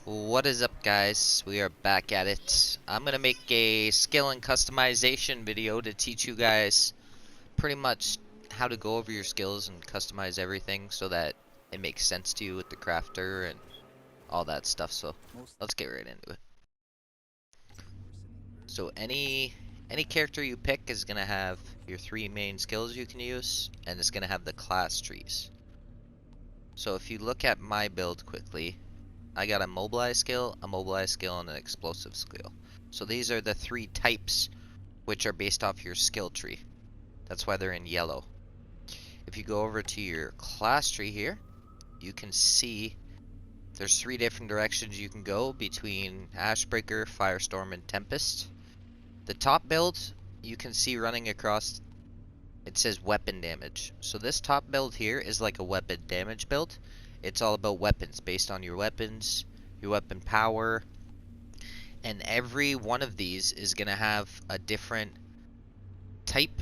What is up, guys? We are back at it. I'm gonna make a skill and customization video to teach you guys pretty much how to go over your skills and customize everything so that it makes sense to you with the crafter and all that stuff. So let's get right into it. So any character you pick is gonna have your three main skills you can use, and it's gonna have the class trees. So if you look at my build quickly, I got a mobilize skill, and an explosive skill. So these are the three types which are based off your skill tree. That's why they're in yellow. If you go over to your class tree here, you can see there's three different directions you can go between Ashbreaker, Firestorm, and Tempest. The top build, you can see running across, it says weapon damage. So this top build here is like a weapon damage build. It's all about weapons, based on your weapons, your weapon power, and every one of these is going to have a different type.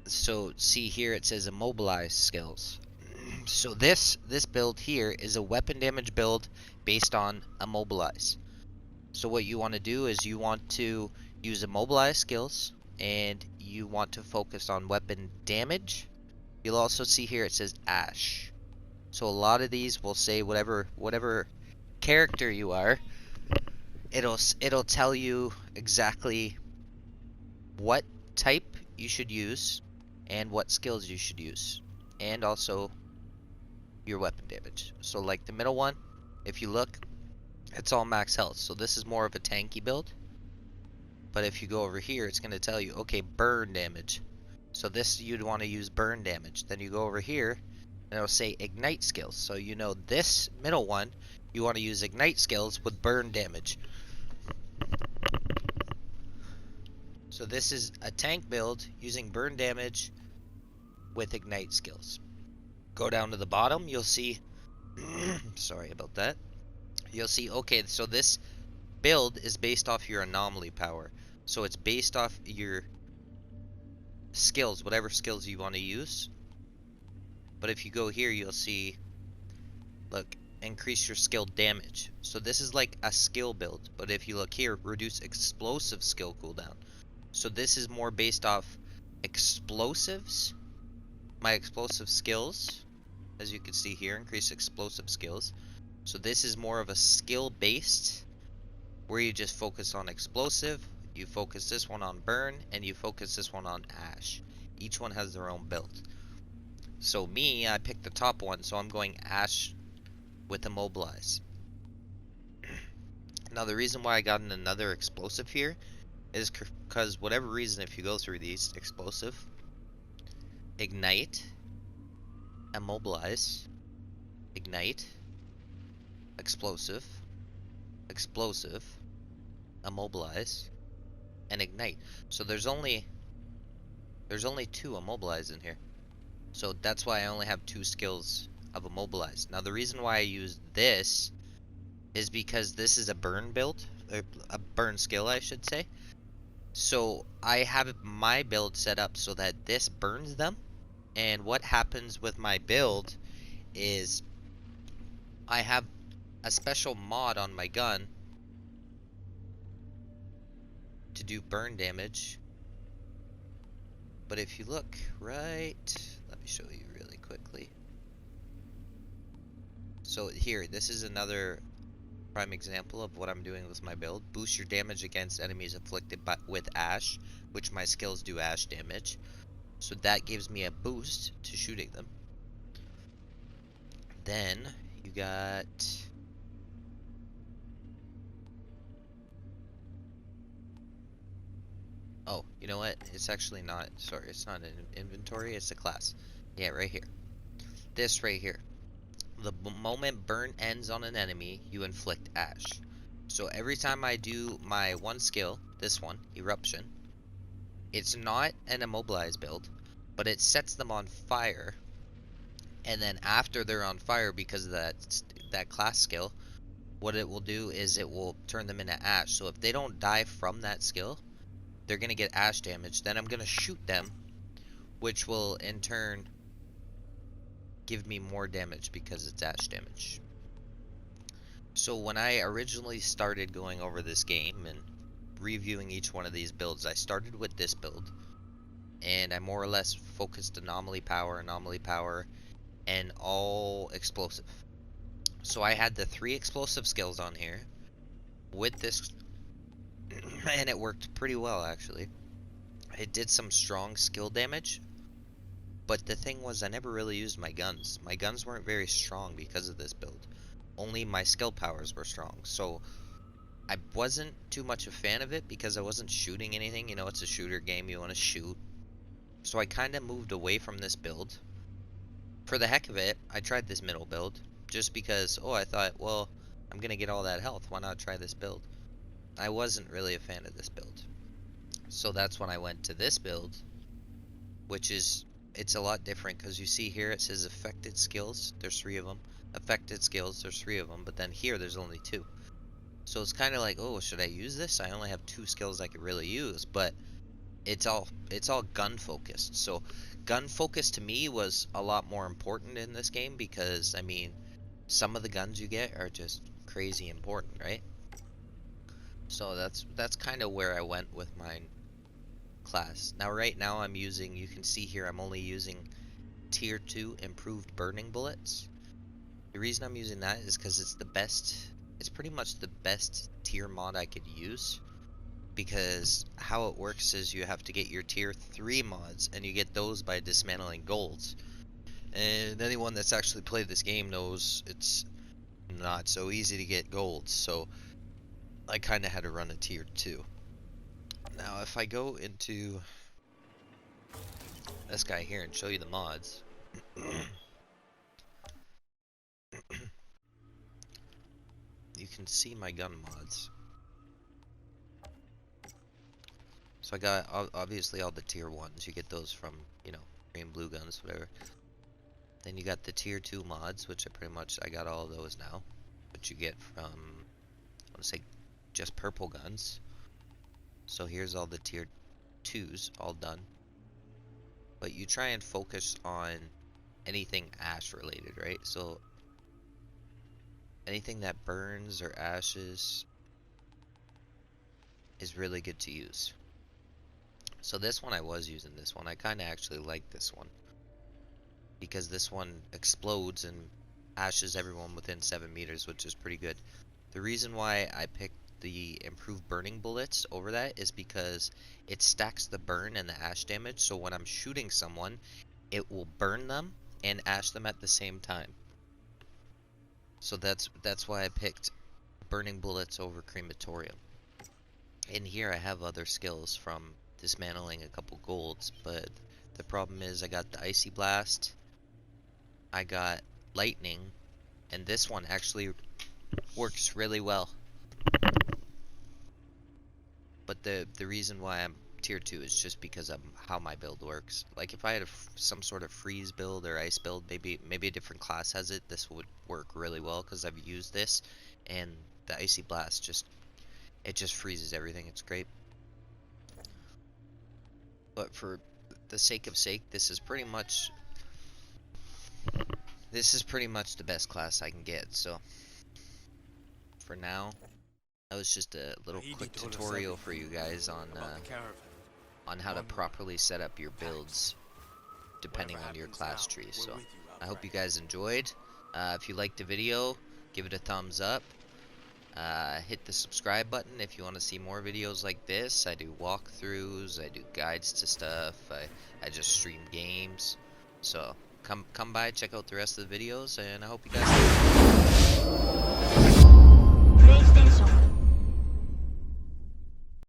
So see here it says immobilize skills. So this build here is a weapon damage build based on immobilize. So what you want to do is you want to use immobilize skills and you want to focus on weapon damage. You'll also see here it says ash. So a lot of these will say whatever character you are, it'll tell you exactly what type you should use and what skills you should use, and also your weapon damage. So like the middle one, if you look, it's all max health. So this is more of a tanky build. But if you go over here, it's going to tell you, okay, burn damage. So this you'd want to use burn damage. Then you go over here and it'll say ignite skills. So you know this middle one, you want to use ignite skills with burn damage. So this is a tank build using burn damage with ignite skills. Go down to the bottom, you'll see sorry about that. You'll see, okay, so this build is based off your anomaly power. So it's based off your skills, whatever skills you want to use. But if you go here, you'll see, look, increase your skill damage. So this is like a skill build. But if you look here, reduce explosive skill cooldown. So this is more based off explosives. My explosive skills, as you can see here, increase explosive skills. So this is more of a skill based, where you just focus on explosive, you focus this one on burn, and you focus this one on ash. Each one has their own build. So me, I picked the top one, so I'm going ash with immobilize. Now the reason why I got another explosive here is because whatever reason, if you go through these, explosive, ignite, immobilize, ignite, explosive, explosive, immobilize, and ignite. So there's only two immobilize in here. So that's why I only have two skills of immobilize. Now the reason why I use this is because this is a burn build, a burn skill I should say. So I have my build set up so that this burns them. And what happens with my build is I have a special mod on my gun to do burn damage. But if you look right, let me show you really quickly. So here, this is another prime example of what I'm doing with my build. Boost your damage against enemies afflicted with ash, which my skills do ash damage. So that gives me a boost to shooting them. Then you got oh, you know what? It's actually not, sorry, it's not an inventory, it's a class. Yeah, right here. This right here. The moment burn ends on an enemy, you inflict ash. So every time I do my one skill, this one, eruption, it's not an immobilize build, but it sets them on fire. And then after they're on fire, because of that class skill, what it will do is it will turn them into ash. So if they don't die from that skill, they're going to get ash damage. Then I'm going to shoot them, which will in turn give me more damage because it's ash damage. So when I originally started going over this game and reviewing each one of these builds, I started with this build, and I more or less focused anomaly power, and all explosive. So I had the 3 explosive skills on here with this, and it worked pretty well actually. It did some strong skill damage, but the thing was I never really used my guns. My guns weren't very strong because of this build. Only my skill powers were strong, so I wasn't too much a fan of it because I wasn't shooting anything. You know, it's a shooter game, you want to shoot. So I kind of moved away from this build. For the heck of it, I tried this middle build just because, oh, I thought, well, I'm going to get all that health. Why not try this build? I wasn't really a fan of this build. So that's when I went to this build, which is, it's a lot different because you see here it says affected skills. There's 3 of them. Affected skills, there's 3 of them. But then here there's only 2. So it's kind of like, oh, should I use this? I only have 2 skills I could really use, but it's all gun focused. So gun focus to me was a lot more important in this game because, I mean, some of the guns you get are just crazy important, right? So that's kind of where I went with my class. Now right now I'm using, you can see here I'm only using tier 2 improved burning bullets. The reason I'm using that is because it's the best, it's pretty much the best tier mod I could use, because how it works is you have to get your tier 3 mods, and you get those by dismantling golds. And anyone that's actually played this game knows it's not so easy to get golds, so I kind of had to run a tier 2. Now if I go into this guy here and show you the mods, you can see my gun mods. So I got obviously all the tier 1s, you get those from, you know, green, blue guns, whatever. Then you got the tier 2 mods, which I got all of those now, which you get from, I want to say, just purple guns. So here's all the tier 2s all done. But you try and focus on anything ash related, right? So anything that burns or ashes is really good to use. So this one I was using this one. I kind of actually like this one, because this one explodes and ashes everyone within 7 meters, which is pretty good. The reason why I picked the improved burning bullets over that is because it stacks the burn and the ash damage, so when I'm shooting someone, it will burn them and ash them at the same time. So that's why I picked burning bullets over crematorium. In here I have other skills from dismantling a couple golds, but the problem is I got the icy blast, I got lightning, and this one actually works really well. But the reason why I'm tier 2 is just because of how my build works. Like if I had some sort of freeze build or ice build, maybe a different class has it, this would work really well because I've used this, and the icy blast just freezes everything. It's great. But for the sake of this is pretty much the best class I can get. So for now, that was just a little quick tutorial for you guys on how to properly set up your builds depending on your class tree. So I hope you guys enjoyed. If you liked the video, give it a thumbs up. Hit the subscribe button if you want to see more videos like this. I do walkthroughs, I do guides to stuff, I just stream games. So come by, check out the rest of the videos, and I hope you guys